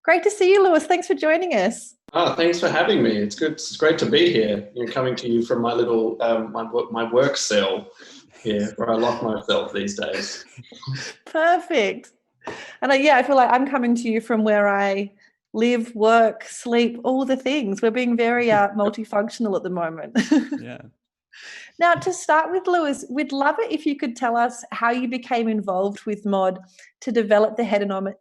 Great to see you, Lewis. Thanks for joining us. Oh, thanks for having me. It's good. It's great to be here. Coming to you from my little my work cell here, where I lock myself these days. Perfect. And I feel like I'm coming to you from where I live, work, sleep, all the things. We're being very multifunctional at the moment. Yeah. Now, to start with, Lewis, we'd love it if you could tell us how you became involved with Mod to develop the hedonometer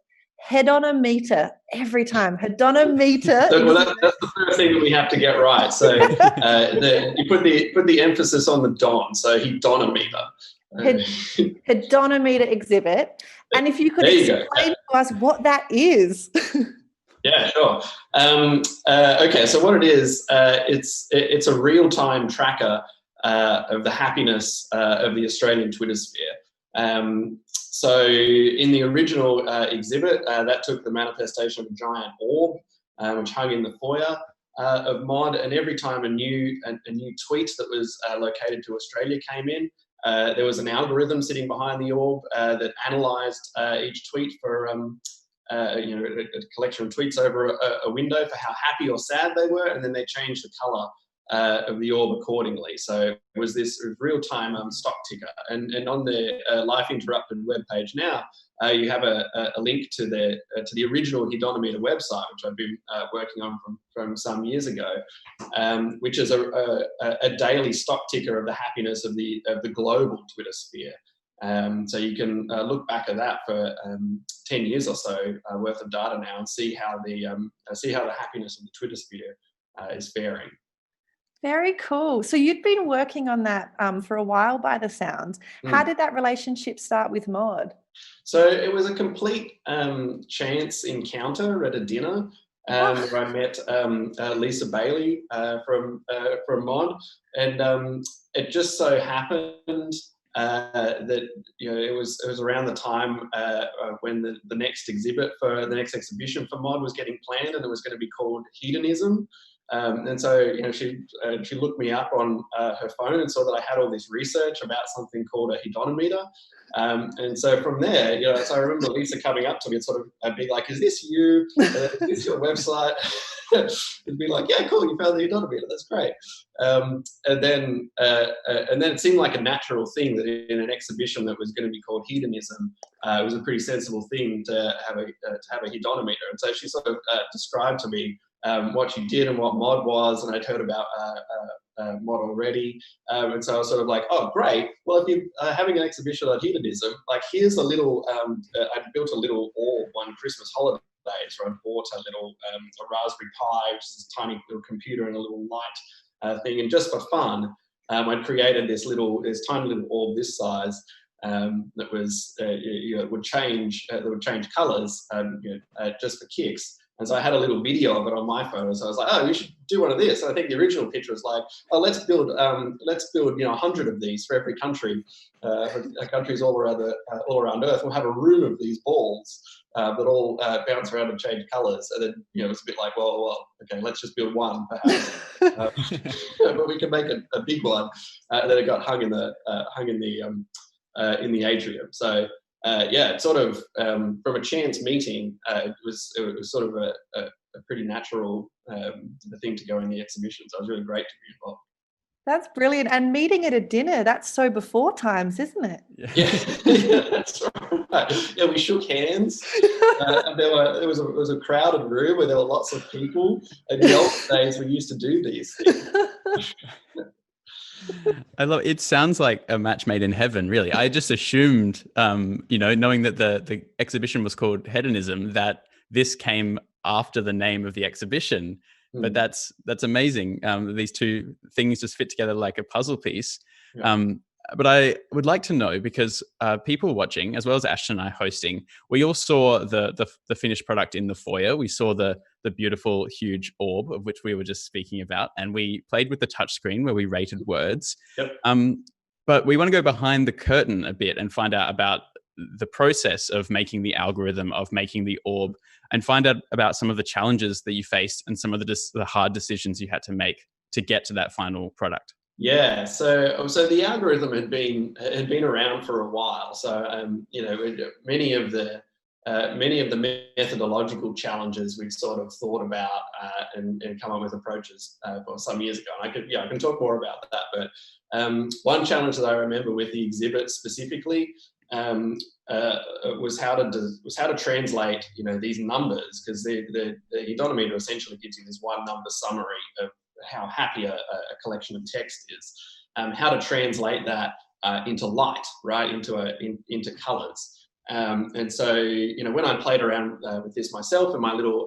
every time. Hedonometer. That's the first thing that we have to get right. So you put the emphasis on the don. So hedonometer. Hedonometer exhibit. And if you could explain to us what that is. Yeah, sure. Okay, so what it is, it's a real-time tracker of the happiness of the Australian Twitter sphere. So in the original exhibit, that took the manifestation of a giant orb, which hung in the foyer of Mod, and every time a new tweet that was located to Australia came in, there was an algorithm sitting behind the orb that analysed each tweet for a collection of tweets over a window for how happy or sad they were, and then they changed the colour of the orb accordingly. So it was this real-time stock ticker. And on the Life Interrupted webpage now, you have a link to the original Hedonometer website, which I've been working on from some years ago, which is a daily stock ticker of the happiness of the global Twitter sphere. So you can look back at that for 10 years or so worth of data now and see how the happiness of the Twitter sphere is faring. Very cool. So you'd been working on that for a while by the sounds. How did that relationship start with Mod? So it was a complete chance encounter at a dinner where I met Lisa Bailey from Mod, and it just so happened that it was around the time when the next exhibition for Mod was getting planned, and it was going to be called Hedonism. And so, she looked me up on her phone and saw that I had all this research about something called a hedonometer. And so from there, so I remember Lisa coming up to me and sort of being like, "Is this you? Is this your website?" And be like, "Yeah, cool, you found the hedonometer. That's great." And then it seemed like a natural thing that in an exhibition that was going to be called Hedonism, it was a pretty sensible thing to have a hedonometer. And so she sort of described to me what she did and what Mod was, and I'd heard about Mod already, and so I was sort of like, "Oh, great! Well, if you're having an exhibition on hedonism, like here's a little." I built a little orb one Christmas holidays where I bought a little a Raspberry Pi, which is a tiny little computer and a little light thing, and just for fun, I'd created this tiny little orb this size. That was would change colours just for kicks. And so I had a little video of it on my phone. So I was like, "Oh, we should do one of this." And I think the original picture was like, "Oh, let's build 100 of these for every country, countries all around Earth. We'll have a room of these balls that all bounce around and change colours." And then it's a bit like, well, okay, let's just build one perhaps, but we can make a big one. And then it got hung in the atrium. So. Sort of from a chance meeting, it was sort of a pretty natural thing to go in the exhibition. So it was really great to be involved. That's brilliant. And meeting at a dinner, that's so before times, isn't it? Yeah, that's right. Yeah, we shook hands. And there was a crowded room where there were lots of people. And in the old days, we used to do these things. I love it. It sounds like a match made in heaven, really. I just assumed, knowing that the exhibition was called Hedonism, that this came after the name of the exhibition. But that's amazing. These two things just fit together like a puzzle piece. Yeah. But I would like to know, because people watching, as well as Ashton and I hosting, we all saw the finished product in the foyer. We saw the beautiful, huge orb of which we were just speaking about, and we played with the touchscreen where we rated words. Yep. But we want to go behind the curtain a bit and find out about the process of making the algorithm, of making the orb, and find out about some of the challenges that you faced and some of the hard decisions you had to make to get to that final product. Yeah, so the algorithm had been around for a while. So many of the many of the methodological challenges we've sort of thought about and come up with approaches for some years ago. And I can talk more about that. But one challenge that I remember with the exhibit specifically was how to translate, these numbers, because the Hedonometer essentially gives you this one number summary of how happy a collection of text is. How to translate that into light, right, into colors. And so, when I played around with this myself in my little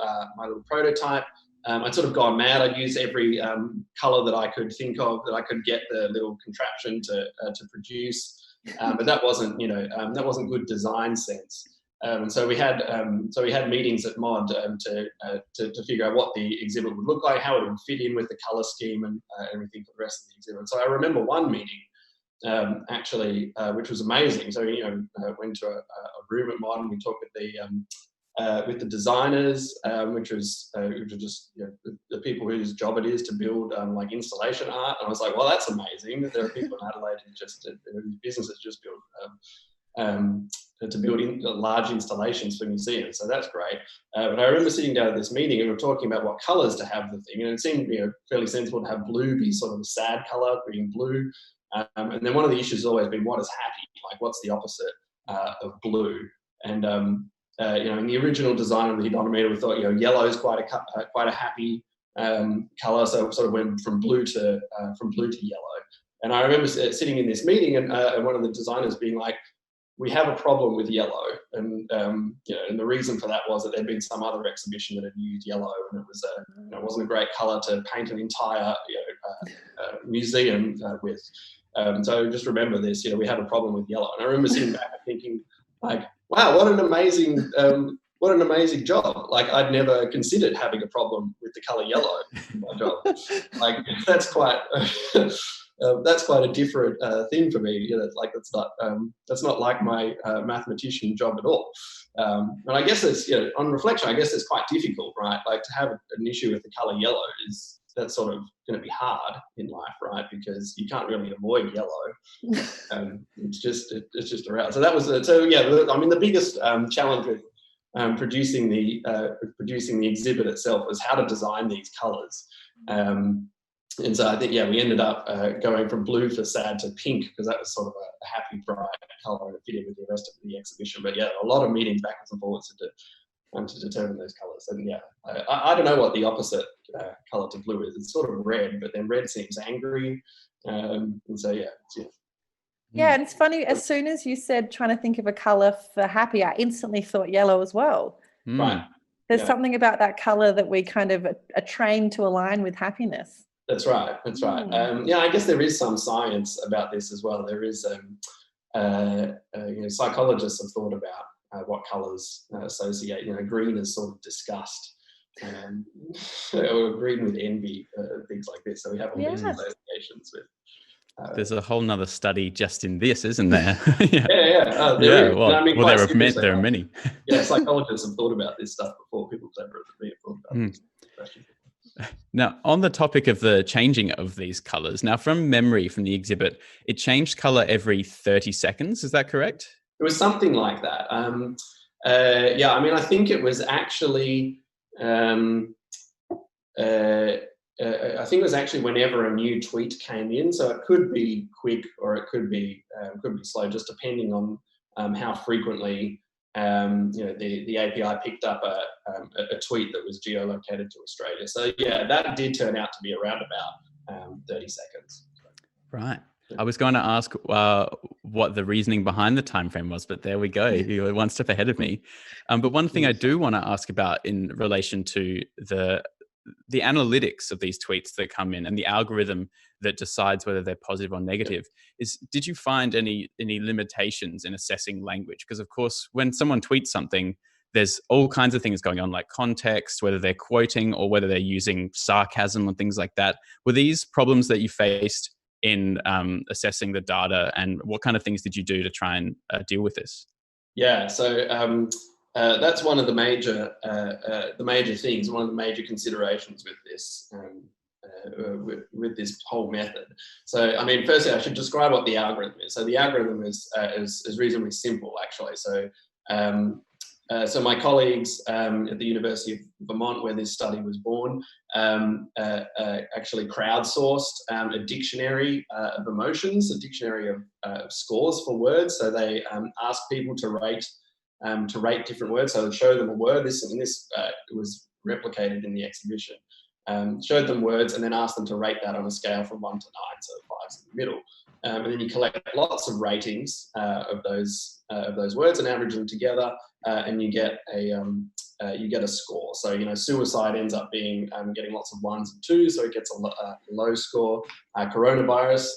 prototype, I'd sort of gone mad. I'd use every color that I could think of, that I could get the little contraption to produce. But that wasn't good design sense. And so we had meetings at Mod to figure out what the exhibit would look like, how it would fit in with the color scheme and everything for the rest of the exhibit. So I remember one meeting which was amazing. So went to a room at Mod and we talked with the designers, which was just the people whose job it is to build like installation art. And I was like, well, that's amazing. There are people in Adelaide whose businesses just build to build large installations for museums. So that's great. But I remember sitting down at this meeting and we were talking about what colours to have the thing, and it seemed fairly sensible to have blue be sort of a sad colour, being blue. And then one of the issues has always been, what is happy? Like, what's the opposite of blue? And in the original design of the Hedonometer, we thought yellow is quite a happy color, so it sort of went from blue to yellow. And I remember sitting in this meeting and one of the designers being like, we have a problem with yellow, and and the reason for that was that there'd been some other exhibition that had used yellow, and it was it wasn't a great color to paint an entire museum with. So just remember this, we have a problem with yellow. And I remember sitting back and thinking, like, wow, what an amazing job. Like, I'd never considered having a problem with the color yellow in my job. Like, that's quite a different thing for me. Like, that's not like my mathematician job at all. And I guess it's, on reflection, I guess it's quite difficult, right? Like, to have an issue with the color yellow that's sort of going to be hard in life, right? Because you can't really avoid yellow. It's just around. So that was the biggest challenge with producing the exhibit itself was how to design these colors. And so I think we ended up going from blue for sad to pink, because that was sort of a happy, bright color and it fitted with the rest of the exhibition. But a lot of meetings backwards and forwards to determine those colors. And I don't know what the opposite color to blue is. It's sort of red, but then red seems angry. And so and it's funny, as soon as you said trying to think of a color for happy, I instantly thought yellow as well. Right. There's something about that color that we kind of are trained to align with happiness. That's right. I guess there is some science about this as well. There is psychologists have thought about what colours associate. Green is sort of disgust, or green with envy, things like this. So we have all these associations with. There's a whole nother study just in this, isn't there? There is. Well, there are many. Psychologists have thought about this stuff before. People cleverer than me have thought about this question. Now, on the topic of the changing of these colors, now from memory from the exhibit, it changed color every 30 seconds. Is that correct? It was something like that. I think it was actually, I think it was actually whenever a new tweet came in. So it could be quick or it could be slow, just depending on how frequently the API picked up a tweet that was geolocated to Australia. So that did turn out to be around about 30 seconds. Right. I was going to ask what the reasoning behind the time frame was, but there we go. You were one step ahead of me. But one thing I do want to ask about in relation to the analytics of these tweets that come in and the algorithm that decides whether they're positive or negative is, did you find any limitations in assessing language? Because of course, when someone tweets something, there's all kinds of things going on, like context, whether they're quoting or whether they're using sarcasm and things like that. Were these problems that you faced in assessing the data, and what kind of things did you do to try and deal with this? So that's one of the major things, one of the major considerations with this with this whole method. So, I mean, firstly, I should describe what the algorithm is. So the algorithm is reasonably simple, actually. So So my colleagues at the University of Vermont, where this study was born, actually crowdsourced a dictionary of emotions, a dictionary of scores for words. So they asked people to rate different words. So they'd show them a word. This was replicated in the exhibition. Showed them words and then asked them to rate that on a scale from 1 to 9, so 5's in the middle. And then you collect lots of ratings of those words and average them together, and you get a score. So suicide ends up being getting lots of 1s and 2s, so it gets a low score. Coronavirus,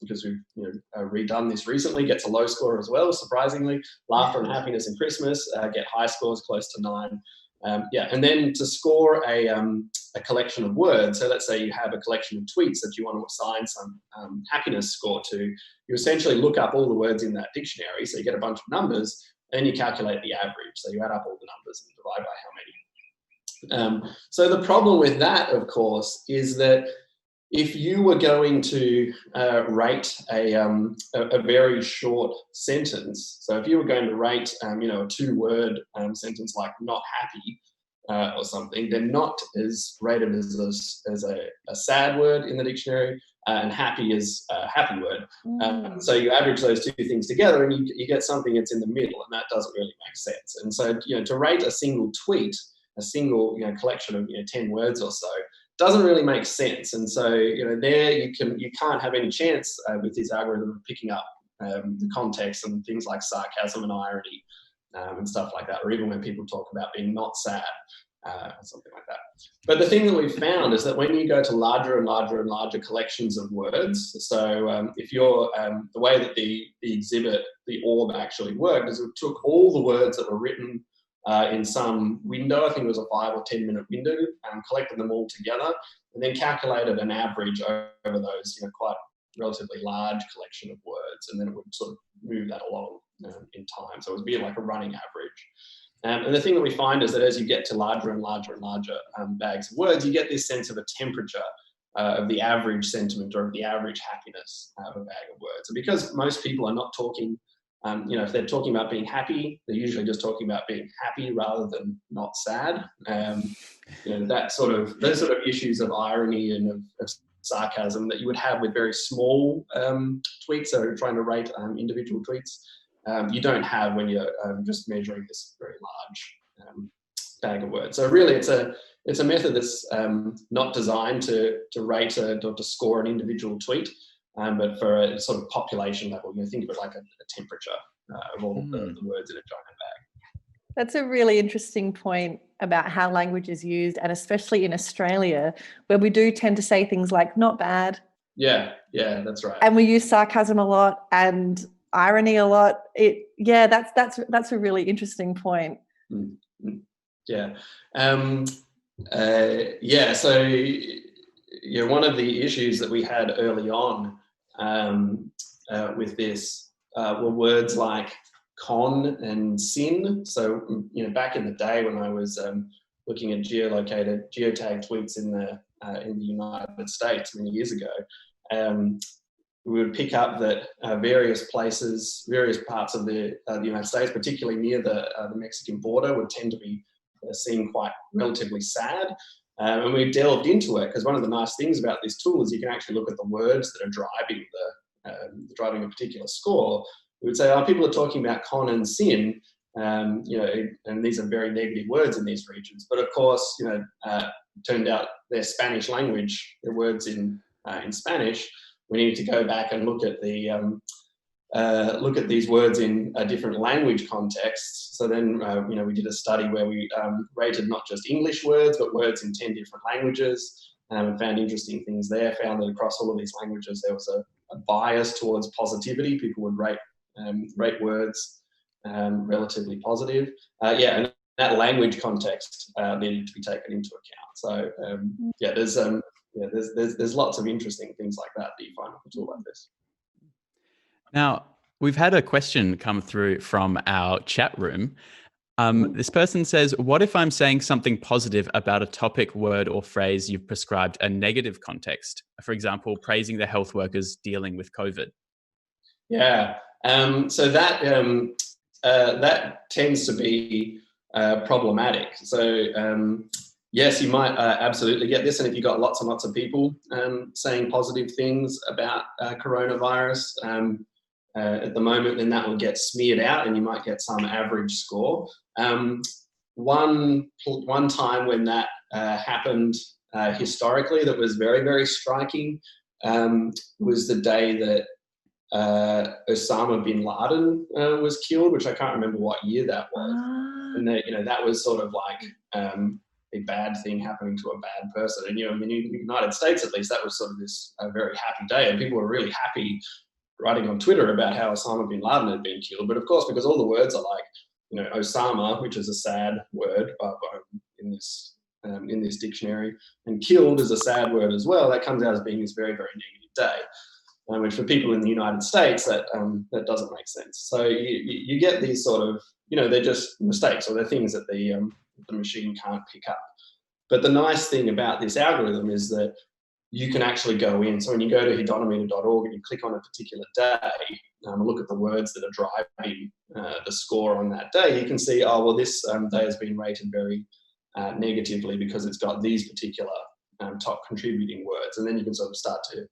because we've redone this recently, gets a low score as well. Surprisingly, laughter and happiness and Christmas get high scores, close to 9. And then to score a collection of words, so let's say you have a collection of tweets that you want to assign some happiness score to, you essentially look up all the words in that dictionary, so you get a bunch of numbers, and you calculate the average. So you add up all the numbers and divide by how many. So the problem with that, of course, is that if you were going to rate a very short sentence, so if you were going to rate a 2-word sentence like "not happy" or something, then "not" is rated as a sad word in the dictionary, and "happy" is a happy word. So you average those two things together, and you get something that's in the middle, and that doesn't really make sense. And so to rate a single tweet, a single collection of 10 words or so, doesn't really make sense. And so there you can't have any chance with this algorithm of picking up the context and things like sarcasm and irony and stuff like that, or even when people talk about being not sad, something like that. But the thing that we've found is that when you go to larger and larger and larger collections of words, so if you're the way that the exhibit, the orb, actually worked is it took all the words that were written in some window, I think it was a 5 or 10 minute window, collected them all together, and then calculated an average over those, quite relatively large collection of words, and then it would sort of move that along in time. So it would be like a running average. And the thing that we find is that as you get to larger and larger and larger bags of words, you get this sense of a temperature of the average sentiment or of the average happiness of a bag of words. And because most people are not talking, if they're talking about being happy, they're usually just talking about being happy rather than not sad. Those sort of issues of irony and of sarcasm that you would have with very small tweets, so trying to rate individual tweets, you don't have when you're just measuring this very large bag of words. So really, it's a method that's not designed to rate or to score an individual tweet, but for a sort of population level. Think of it like a temperature of all the words in a giant bag. That's a really interesting point about how language is used, and especially in Australia, where we do tend to say things like "not bad." Yeah, that's right. And we use sarcasm a lot and irony a lot. That's a really interesting point. Mm-hmm. Yeah. So one of the issues that we had early on with this were words like con and sin. So back in the day when I was looking at geotagged tweets in the United States many years ago, we would pick up that various places, various parts of the United States, particularly near the Mexican border, would tend to be seen quite relatively sad. And we delved into it because one of the nice things about this tool is you can actually look at the words that are driving a particular score. We would say, people are talking about con and sin, and these are very negative words in these regions. But of course, turned out they're Spanish language, they're words in Spanish. We need to go back and look at these words in different language contexts. So then, we did a study where we rated not just English words, but words in 10 different languages, and found interesting things there. Found that across all of these languages, there was a bias towards positivity. People would rate words relatively positive. And that language context needed to be taken into account. So there's lots of interesting things like that you find with a tool like this. Now, we've had a question come through from our chat room. This person says, what if I'm saying something positive about a topic, word, or phrase you've prescribed a negative context? For example, praising the health workers dealing with COVID. Yeah. So that that tends to be problematic. So yes, you might absolutely get this, and if you've got lots and lots of people saying positive things about coronavirus at the moment, then that will get smeared out, and you might get some average score. One time when that happened historically, that was very, very striking, was the day that Osama bin Laden was killed, which I can't remember what year that was. And that was sort of like a bad thing happening to a bad person. And in the United States, at least, that was sort of this very happy day, and people were really happy writing on Twitter about how Osama bin Laden had been killed. But of course, because all the words are like, Osama, which is a sad word in this dictionary, and killed is a sad word as well, that comes out as being this very, very negative day. Which for people in the United States, that doesn't make sense. So you get these sort of, they're just mistakes, or they're things that the machine can't pick up. But the nice thing about this algorithm is that you can actually go in. So when you go to hedonometer.org and you click on a particular day, and look at the words that are driving the score on that day, you can see, this day has been rated very negatively because it's got these particular top contributing words. And then you can sort of start to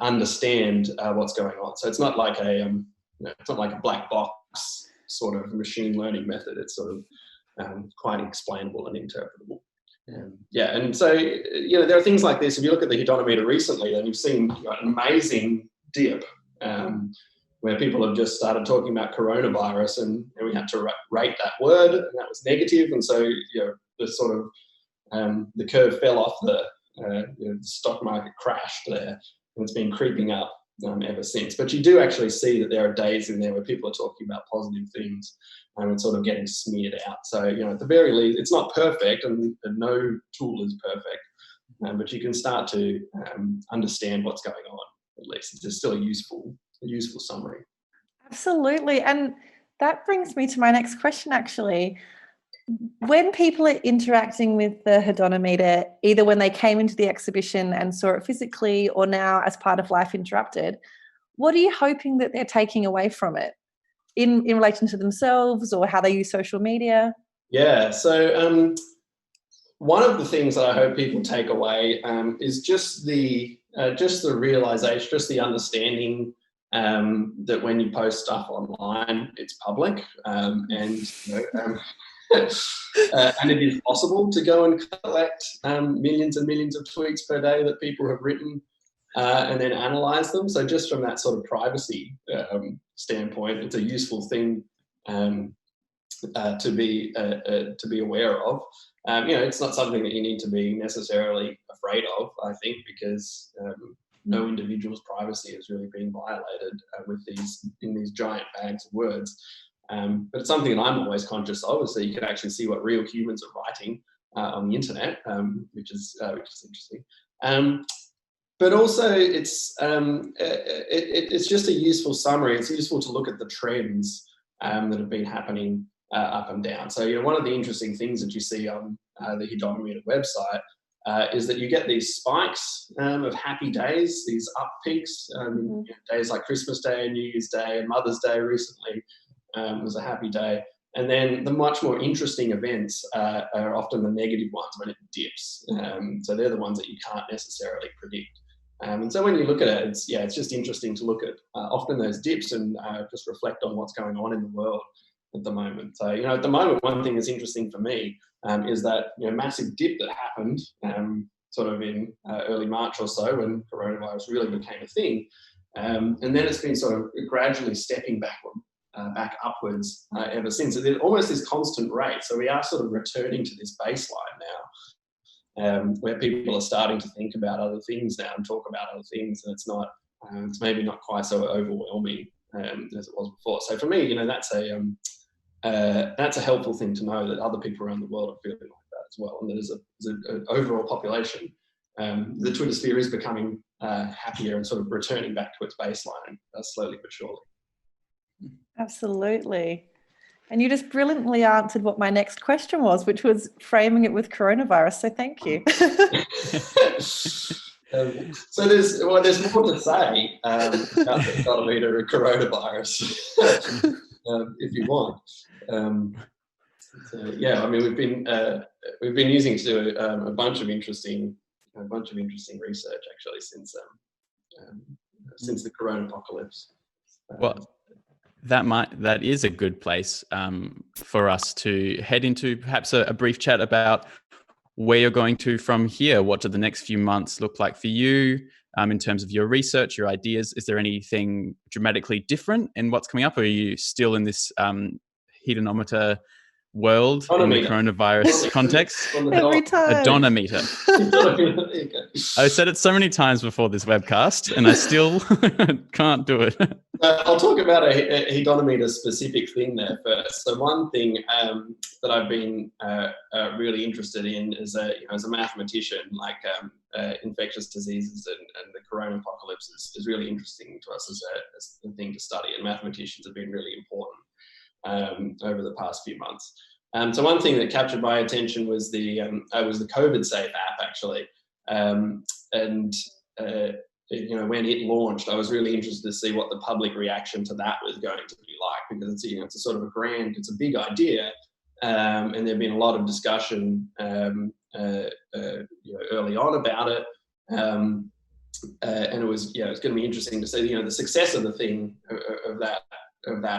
understand what's going on. So it's not like a black box sort of machine learning method. It's sort of quite explainable and interpretable. And so there are things like this. If you look at the Hedonometer recently, then you've seen an amazing dip where people have just started talking about coronavirus, and we had to rate that word, and that was negative. And so the sort of the curve fell off, the stock market crashed there. And it's been creeping up ever since. But you do actually see that there are days in there where people are talking about positive things, and it's sort of getting smeared out. So, at the very least, it's not perfect, and no tool is perfect, but you can start to understand what's going on, at least. It's still a useful summary. Absolutely. And that brings me to my next question, actually. When people are interacting with the Hedonometer, either when they came into the exhibition and saw it physically, or now as part of Life Interrupted, what are you hoping that they're taking away from it in relation to themselves or how they use social media? Yeah, so one of the things that I hope people take away is just the realization, just the understanding that when you post stuff online, it's public, and and it is possible to go and collect millions and millions of tweets per day that people have written and then analyze them. So just from that sort of privacy standpoint, it's a useful thing to be aware of. It's not something that you need to be necessarily afraid of, I think, because no individual's privacy is really being violated in these giant bags of words. But it's something that I'm always conscious of, is that you can actually see what real humans are writing on the internet, which is interesting. But also, it's just a useful summary. It's useful to look at the trends that have been happening up and down. So, one of the interesting things that you see on the Hedonometer website is that you get these spikes of happy days, these up peaks, days like Christmas Day and New Year's Day and Mother's Day recently. Was a happy day. And then the much more interesting events are often the negative ones when it dips. So they're the ones that you can't necessarily predict. And so when you look at it, it's just interesting to look at often those dips and just reflect on what's going on in the world at the moment. So, at the moment, one thing that's interesting for me is that massive dip that happened sort of in early March or so, when coronavirus really became a thing. And then it's been sort of gradually stepping back upwards ever since. So there's almost this constant rate. So we are sort of returning to this baseline now, where people are starting to think about other things now and talk about other things, and it's maybe not quite so overwhelming as it was before. So for me, that's a helpful thing to know, that other people around the world are feeling like that as well, and that as an overall population, the Twitter sphere is becoming happier and sort of returning back to its baseline slowly but surely. Absolutely. And you just brilliantly answered what my next question was, which was framing it with coronavirus. So thank you. So there's more to say about the Hedonometer and coronavirus. if you want. So yeah, I mean, we've been using to do a bunch of interesting research actually since the corona apocalypse. Well, that is a good place for us to head into perhaps a brief chat about where you're going to from here. What do the next few months look like for you in terms of your research, your ideas? Is there anything dramatically different in what's coming up? Or are you still in this hedonometer world in the coronavirus context? Every time. Hedonometer. I said it so many times before this webcast and I still can't do it. I'll talk about a hedonometer specific thing there first. So one thing that I've been really interested in as a mathematician, like infectious diseases and the corona apocalypse is really interesting to us as a thing to study, and mathematicians have been really important over the past few months. So one thing that captured my attention was the COVID Safe app actually, and when it launched, I was really interested to see what the public reaction to that was going to be like, because it's a sort of it's a big idea, and there'd been a lot of discussion early on about it, and it was going to be interesting to see the success of the thing of that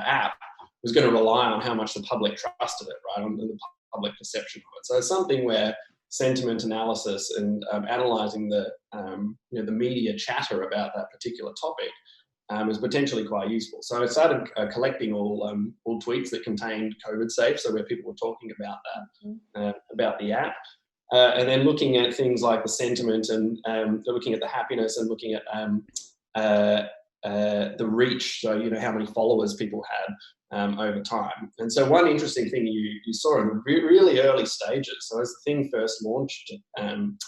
app was going to rely on how much the public trusted it, right, on the public perception of it. So it's something where sentiment analysis and analysing the media chatter about that particular topic is potentially quite useful. So I started collecting all tweets that contained COVID Safe, so where people were talking about that, about the app, and then looking at things like the sentiment and looking at the happiness and looking at the reach, so how many followers people had over time. And so one interesting thing you saw in the really early stages, so as the thing first launched, and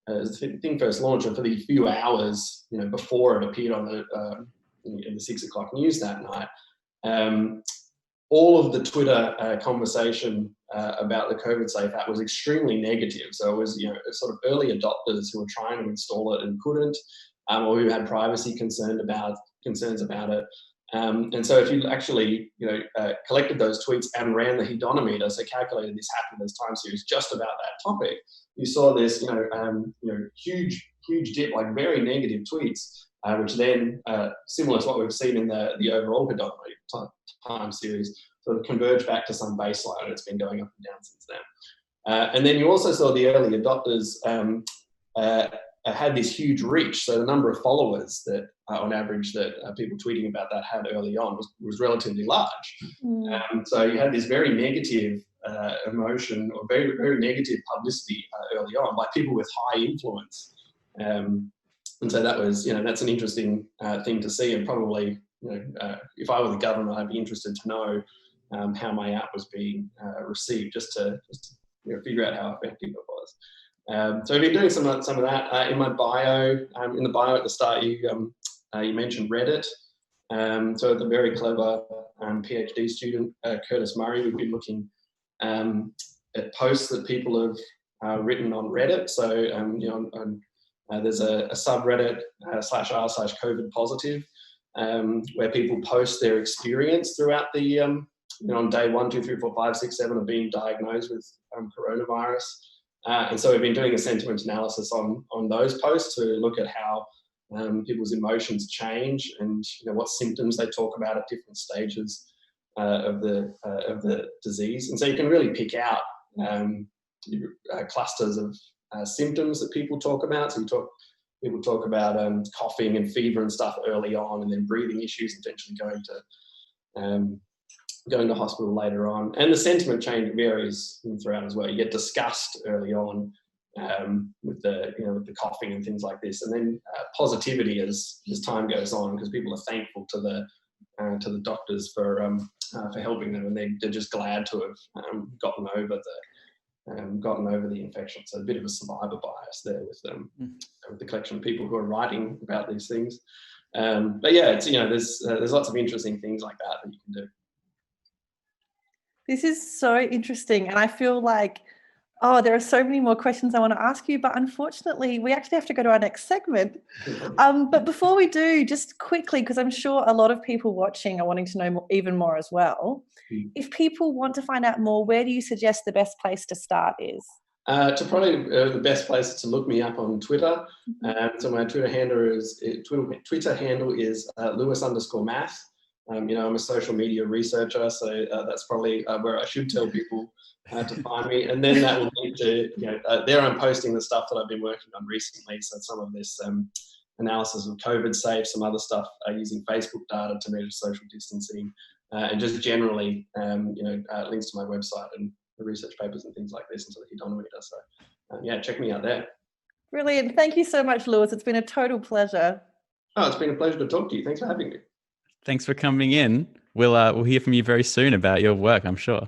for the few hours before it appeared on in the 6 o'clock news that night, all of the Twitter conversation about the COVID Safe app was extremely negative. So it was sort of early adopters who were trying to install it and couldn't, or who had privacy concerns about it. And so if you actually collected those tweets and ran the hedonometer, so calculated this happiness time series just about that topic, you saw this huge dip, like very negative tweets, which then similar to what we've seen in the overall hedonometer time series, sort of converge back to some baseline, and it's been going up and down since then. And then you also saw the early adopters had this huge reach. So the number of followers that on average that people tweeting about that had early on was relatively large. So you had this very negative emotion, or very, very negative publicity early on by people with high influence. And so that was, that's an interesting thing to see, and probably, if I were the government, I'd be interested to know how my app was being received, just to figure out how effective it was. So we've been doing some of that. In my bio, in the bio at the start, you mentioned Reddit. So the very clever PhD student, Curtis Murray, we've been looking at posts that people have written on Reddit. So there's a subreddit /r/COVID positive, where people post their experience throughout the on day 1, 2, 3, 4, 5, 6, 7 of being diagnosed with coronavirus. And so we've been doing a sentiment analysis on those posts to look at how people's emotions change, and what symptoms they talk about at different stages of the disease. And so you can really pick out clusters of symptoms that people talk about. So people talk about coughing and fever and stuff early on, and then breathing issues, and eventually going to hospital later on. And the sentiment change varies throughout as well. You get disgust early on with the coughing and things like this, and then positivity as time goes on, because people are thankful to the doctors for helping them, and they're just glad to have gotten over the infection. So a bit of a survivor bias there with the collection of people who are writing about these things. But yeah, it's there's lots of interesting things like that you can do. This is so interesting, and I feel like Oh, there are so many more questions I want to ask you, but unfortunately, we actually have to go to our next segment. But before we do, just quickly, because I'm sure a lot of people watching are wanting to know even more as well. If people want to find out more, where do you suggest the best place to start is? To probably the best place is to look me up on Twitter. So my Twitter handle is Lewis_math. I'm a social media researcher, so that's probably where I should tell people to find me. And then that will lead to, there I'm posting the stuff that I've been working on recently. So some of this analysis of COVID safe, some other stuff using Facebook data to measure social distancing, and just generally, links to my website and the research papers and things like this into the Hedonometer. So check me out there. Brilliant. Thank you so much, Lewis. It's been a total pleasure. Oh, it's been a pleasure to talk to you. Thanks for having me. Thanks for coming in. We'll hear from you very soon about your work, I'm sure.